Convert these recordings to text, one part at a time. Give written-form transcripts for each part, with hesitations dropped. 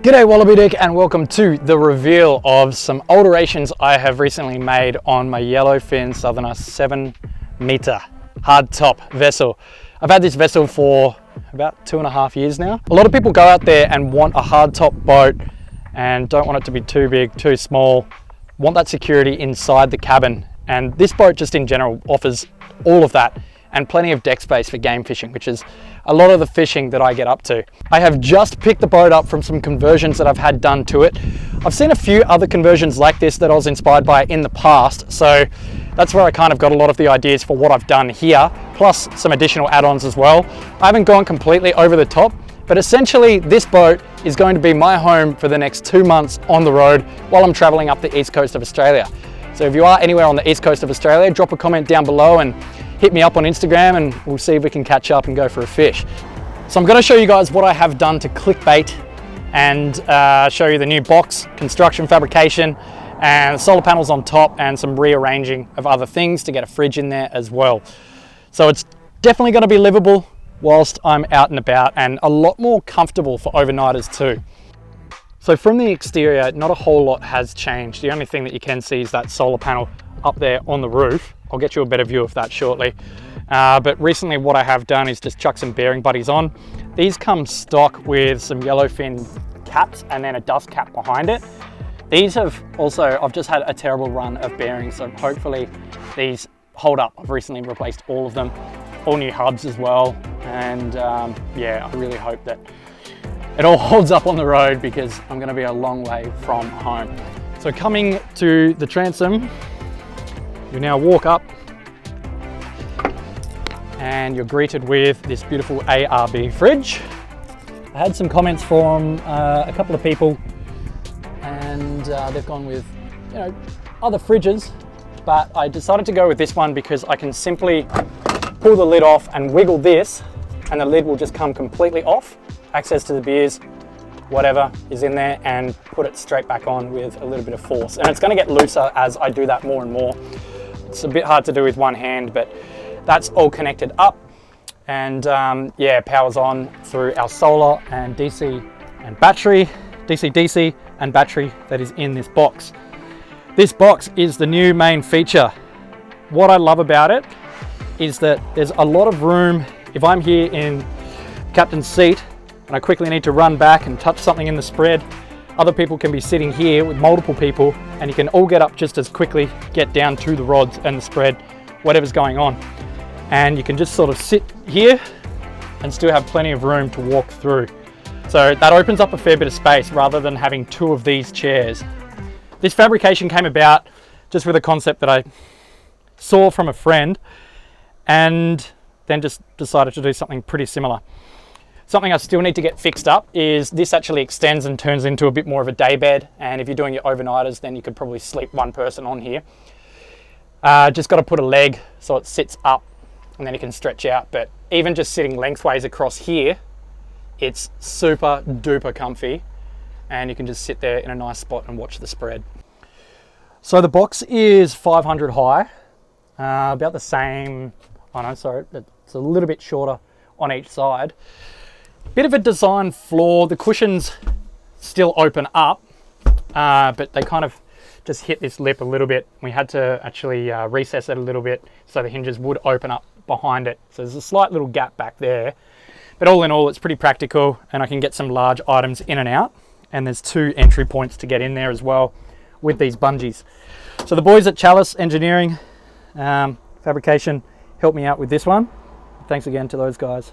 G'day Wallaby Dick, and welcome to the reveal of some alterations I have recently made on my Yellowfin Southerner 7 metre hardtop vessel. I've had this vessel for about 2.5 years now. A lot of people go out there and want a hardtop boat and don't want it to be too big, too small, want that security inside the cabin. And this boat just in general offers all of that and plenty of deck space for game fishing, which is a lot of the fishing that I get up to. I have just picked the boat up from some conversions that I've had done to it. I've seen a few other conversions like this that I was inspired by in the past, so that's where I kind of got a lot of the ideas for what I've done here, plus some additional add-ons as well. I haven't gone completely over the top, but essentially this boat is going to be my home for the next 2 months on the road while I'm traveling up the east coast of Australia. So if you are anywhere on the east coast of Australia, drop a comment down below and hit me up on Instagram and we'll see if we can catch up and go for a fish. So I'm going to show you guys what I have done to clickbait and show you the new box, construction, fabrication, and solar panels on top and some rearranging of other things to get a fridge in there as well. So it's definitely going to be livable whilst I'm out and about, and a lot more comfortable for overnighters too. So from the exterior, not a whole lot has changed. The only thing that you can see is that solar panel up there on the roof. I'll get you a better view of that shortly. But recently what I have done is just chuck some bearing buddies on. These come stock with some Yellowfin caps and then a dust cap behind it. These have also, I've just had a terrible run of bearings, so hopefully these hold up. I've recently replaced all of them, all new hubs as well. And yeah, I really hope that it all holds up on the road because I'm gonna be a long way from home. So coming to the transom, you now walk up and you're greeted with this beautiful ARB fridge. I had some comments from a couple of people and they've gone with, you know, other fridges, but I decided to go with this one because I can simply pull the lid off and wiggle this and the lid will just come completely off. Access to the beers, whatever is in there, and put it straight back on with a little bit of force. And it's going to get looser as I do that more and more. It's a bit hard to do with one hand, but that's all connected up. And yeah, powers on through our solar and DC and battery, DC and battery that is in this box. This box is the new main feature. What I love about it is that there's a lot of room. If I'm here in captain's seat and I quickly need to run back and touch something in the spread, other people can be sitting here with multiple people and you can all get up just as quickly, get down to the rods and the spread, whatever's going on. And you can just sort of sit here and still have plenty of room to walk through. So that opens up a fair bit of space rather than having two of these chairs. This fabrication came about just with a concept that I saw from a friend and then just decided to do something pretty similar. Something I still need to get fixed up is this actually extends and turns into a bit more of a day bed. And if you're doing your overnighters, then you could probably sleep one person on here. Just got to put a leg so it sits up and then you can stretch out. But even just sitting lengthways across here, it's super duper comfy. And you can just sit there in a nice spot and watch the spread. So the box is 500 high, about the same, oh no, sorry, it's a little bit shorter on each side. Bit of a design flaw. The cushions still open up, but they kind of just hit this lip a little bit. We had to actually recess it a little bit so the hinges would open up behind it. So there's a slight little gap back there, but all in all, it's pretty practical and I can get some large items in and out. And there's 2 entry points to get in there as well with these bungees. So the boys at Chalice Engineering Fabrication helped me out with this one. Thanks again to those guys.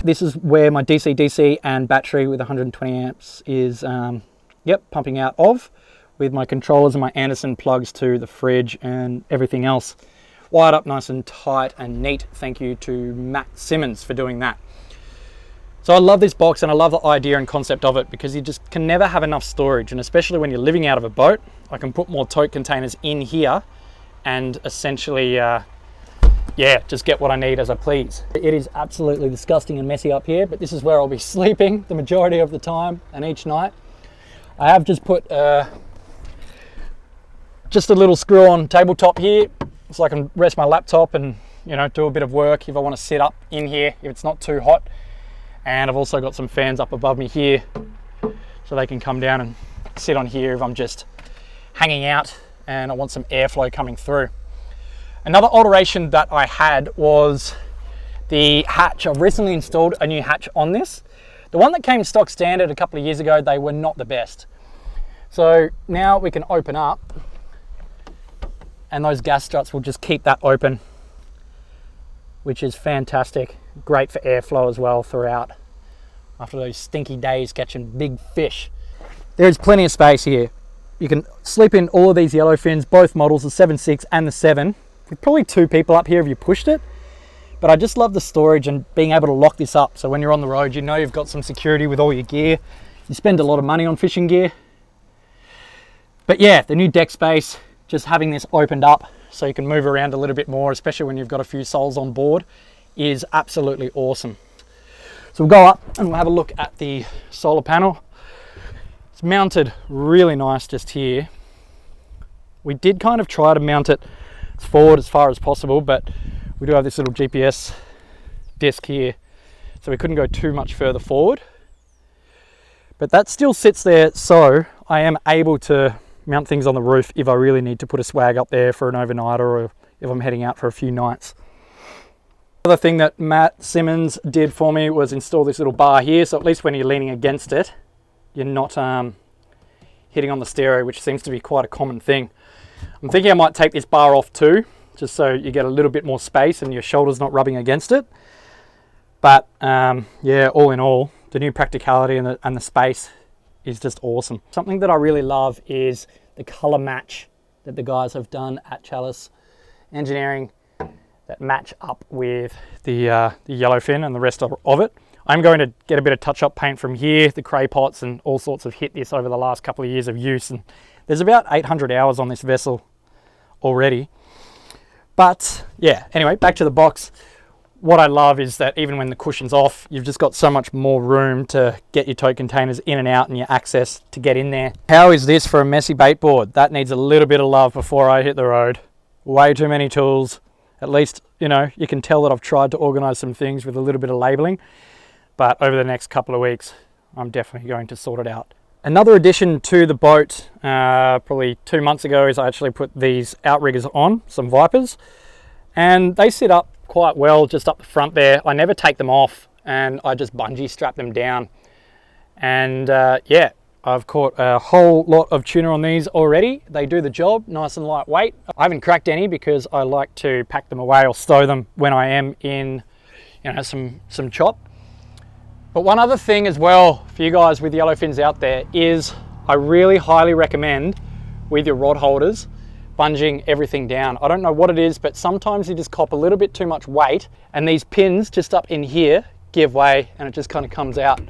This is where my DC and battery with 120 amps is pumping out of, with my controllers and my Anderson plugs to the fridge and everything else wired up nice and tight and neat. Thank you to Matt Simmons for doing that. So I love this box and I love the idea and concept of it because you just can never have enough storage, and especially when you're living out of a boat, I can put more tote containers in here and essentially yeah, just get what I need as I please. It is absolutely disgusting and messy up here, but this is where I'll be sleeping the majority of the time and each night. I have just put just a little screw-on tabletop here so I can rest my laptop and, you know, do a bit of work if I want to sit up in here if it's not too hot. And I've also got some fans up above me here so they can come down and sit on here if I'm just hanging out and I want some airflow coming through. Another alteration that I had was the hatch. I've recently installed a new hatch on this. The one that came stock standard a couple of years ago, they were not the best. So now we can open up and those gas struts will just keep that open, which is fantastic. Great for airflow as well throughout after those stinky days catching big fish. There's plenty of space here. You can sleep in all of these Yellowfins, both models, the 7.6 and the 7, with probably 2 people up here if you pushed it. But I just love the storage and being able to lock this up. So when you're on the road, you know you've got some security with all your gear. You spend a lot of money on fishing gear. But yeah, the new deck space, just having this opened up so you can move around a little bit more, especially when you've got a few souls on board, is absolutely awesome. So we'll go up and we'll have a look at the solar panel. It's mounted really nice just here. We did kind of try to mount it forward as far as possible, but we do have this little GPS disc here, so we couldn't go too much further forward. But that still sits there, so I am able to mount things on the roof if I really need to put a swag up there for an overnighter or if I'm heading out for a few nights. Another thing that Matt Simmons did for me was install this little bar here, so at least when you're leaning against it, you're not hitting on the stereo, which seems to be quite a common thing. I'm thinking I might take this bar off too, just so you get a little bit more space and your shoulder's not rubbing against it. But yeah, all in all, the new practicality and the space is just awesome. Something that I really love is the color match that the guys have done at Chalice Engineering that match up with the Yellowfin and the rest of it. I'm going to get a bit of touch-up paint from here. The cray pots and all sorts have hit this over the last couple of years of use, and there's about 800 hours on this vessel already. But yeah, anyway, back to the box. What I love is that even when the cushion's off, you've just got so much more room to get your tote containers in and out and your access to get in there. How is this for a messy bait board? That needs a little bit of love before I hit the road. Way too many tools. At least, you know, you can tell that I've tried to organize some things with a little bit of labeling. But over the next couple of weeks, I'm definitely going to sort it out. Another addition to the boat, probably 2 months ago, is I actually put these outriggers on, some Vipers, and they sit up quite well just up the front there. I never take them off and I just bungee strap them down. And yeah, I've caught a whole lot of tuna on these already. They do the job, nice and lightweight. I haven't cracked any because I like to pack them away or stow them when I am in, you know, some chop. But one other thing as well for you guys with Yellowfins out there is I really highly recommend with your rod holders bungeeing everything down. I don't know what it is, but sometimes you just cop a little bit too much weight and these pins just up in here give way and it just kind of comes out.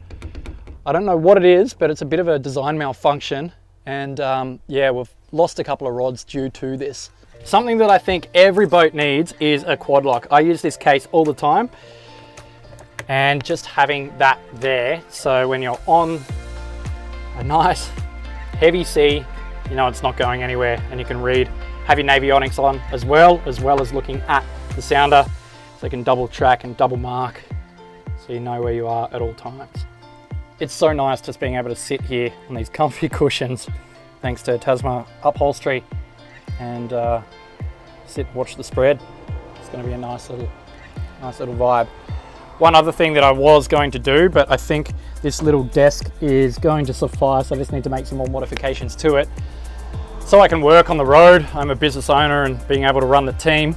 I don't know what it is, but it's a bit of a design malfunction, and yeah, we've lost a couple of rods due to this. Something that I think every boat needs is a quad lock. I use this case all the time, and just having that there, so when you're on a nice heavy sea, you know it's not going anywhere and you can read. Have your Navionics on as well as looking at the sounder, so you can double track and double mark so you know where you are at all times. It's so nice just being able to sit here on these comfy cushions thanks to Tasma upholstery and sit and watch the spread. It's going to be a nice little vibe. One other thing that I was going to do, but I think this little desk is going to suffice. I just need to make some more modifications to it so I can work on the road. I'm a business owner and being able to run the team.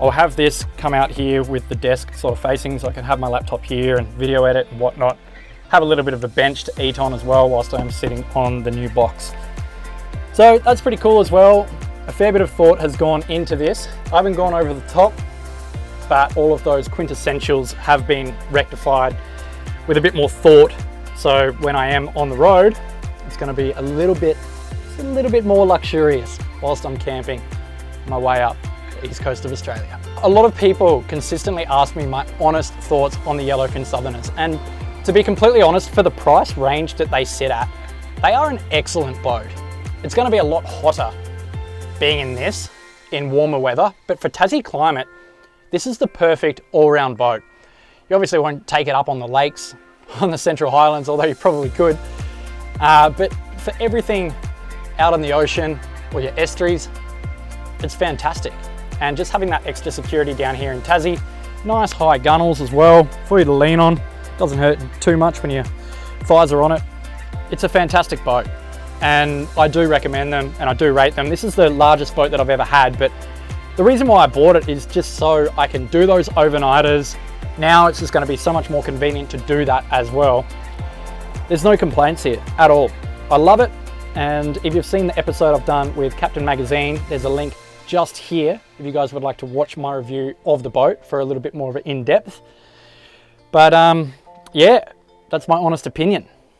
I'll have this come out here with the desk sort of facing so I can have my laptop here and video edit and whatnot. Have a little bit of a bench to eat on as well whilst I'm sitting on the new box. So that's pretty cool as well. A fair bit of thought has gone into this. I haven't gone over the top, but all of those quintessentials have been rectified with a bit more thought. So when I am on the road, it's going to be a little bit more luxurious whilst I'm camping on my way up the east coast of Australia. A lot of people consistently ask me my honest thoughts on the Yellowfin Southerners, and to be completely honest, for the price range that they sit at, they are an excellent boat. It's going to be a lot hotter being in this in warmer weather, but for Tassie climate, this is the perfect all-round boat. You obviously won't take it up on the lakes, on the Central Highlands, although you probably could, But for everything out on the ocean or your estuaries, it's fantastic. And just having that extra security down here in Tassie, nice high gunnels as well for you to lean on. Doesn't hurt too much when your thighs are on it. It's a fantastic boat, and I do recommend them and I do rate them. This is the largest boat that I've ever had, but the reason why I bought it is just so I can do those overnighters. Now it's just going to be so much more convenient to do that as well. There's no complaints here at all. I love it, and if you've seen the episode I've done with Captain Magazine, there's a link just here if you guys would like to watch my review of the boat for a little bit more of an in-depth. But yeah, that's my honest opinion.